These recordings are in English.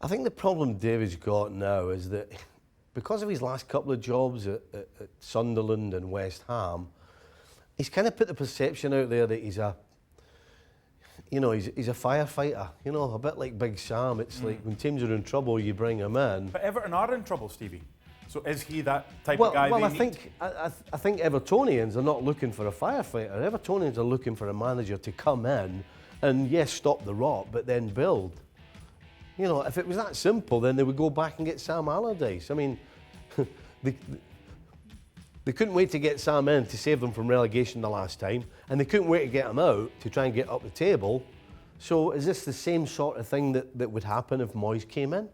I think the problem David's got now is that because of his last couple of jobs at Sunderland and West Ham, he's kind of put the perception out there that he's a firefighter, a bit like Big Sam. It's like when teams are in trouble, you bring him in. But Everton are in trouble, Stevie. So is he that type of guy? Well, I think Evertonians are not looking for a firefighter. Evertonians are looking for a manager to come in and, yes, stop the rot, but then build. If it was that simple, then they would go back and get Sam Allardyce. I mean, they couldn't wait to get Sam in to save them from relegation the last time, and they couldn't wait to get him out to try and get up the table. So is this the same sort of thing that would happen if Moyes came in?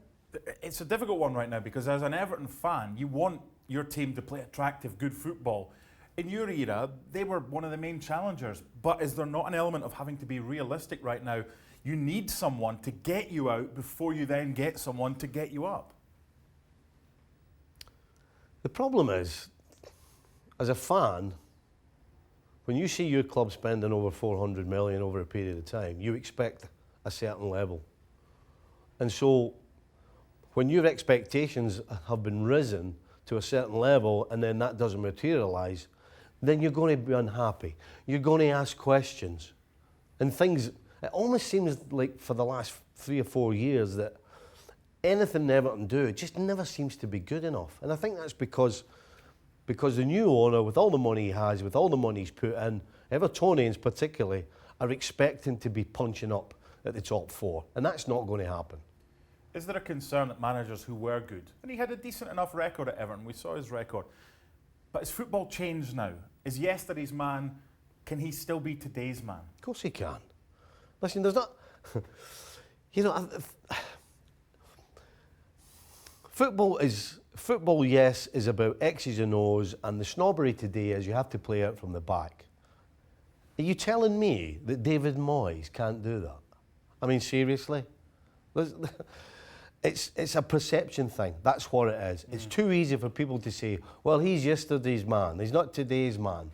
It's a difficult one right now because as an Everton fan, you want your team to play attractive, good football. In your era, they were one of the main challengers. But is there not an element of having to be realistic right now? You need someone to get you out before you then get someone to get you up. The problem is, as a fan, when you see your club spending over 400 million over a period of time, you expect a certain level. And so when your expectations have been risen to a certain level and then that doesn't materialise, then you're going to be unhappy. You're going to ask questions. And things, it almost seems like for the last 3 or 4 years that anything Everton do, it just never seems to be good enough. And I think that's because the new owner, with all the money he has, with all the money he's put in, Evertonians particularly, are expecting to be punching up at the top 4. And that's not going to happen. Is there a concern that managers who were good, and he had a decent enough record at Everton, we saw his record, but has football changed now? Is yesterday's man, can he still be today's man? Of course he can. Listen, there's not... Football, yes, is about X's and O's, and the snobbery today is you have to play out from the back. Are you telling me that David Moyes can't do that? I mean, seriously? It's a perception thing. That's what it is. It's too easy for people to say, well, he's yesterday's man. He's not today's man.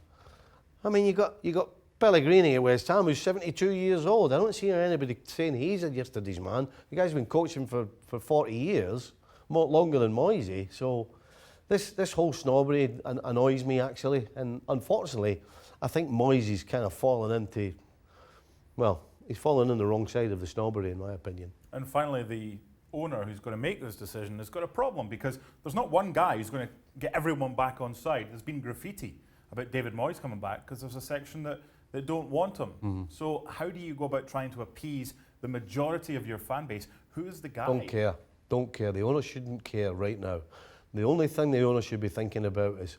I mean, you got Pellegrini at West Ham, who's 72 years old. I don't see anybody saying he's a yesterday's man. The guy's been coaching for 40 years, more longer than Moyes. So this whole snobbery annoys me, actually. And unfortunately, I think Moyes is kind of fallen into, well, he's fallen on the wrong side of the snobbery, in my opinion. And finally, the owner who's going to make this decision has got a problem because there's not one guy who's going to get everyone back on side. There's been graffiti about David Moyes coming back because there's a section that don't want him. Mm-hmm. So how do you go about trying to appease the majority of your fan base? Who is the guy? Don't care. The owner shouldn't care right now. The only thing the owner should be thinking about is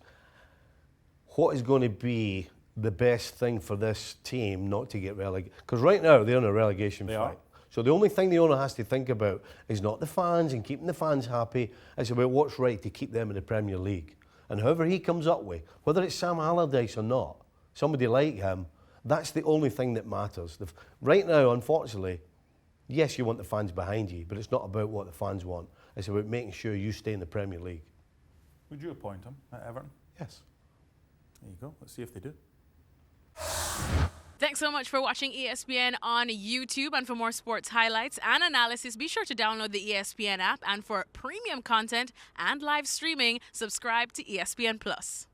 what is going to be the best thing for this team not to get relegated. Because right now they're in a relegation fight. So the only thing the owner has to think about is not the fans and keeping the fans happy. It's about what's right to keep them in the Premier League. And whoever he comes up with, whether it's Sam Allardyce or not, somebody like him, that's the only thing that matters. Right now, unfortunately, yes, you want the fans behind you, but it's not about what the fans want. It's about making sure you stay in the Premier League. Would you appoint him at Everton? Yes. There you go. Let's see if they do. Thanks so much for watching ESPN on YouTube. And for more sports highlights and analysis, be sure to download the ESPN app. And for premium content and live streaming, subscribe to ESPN Plus.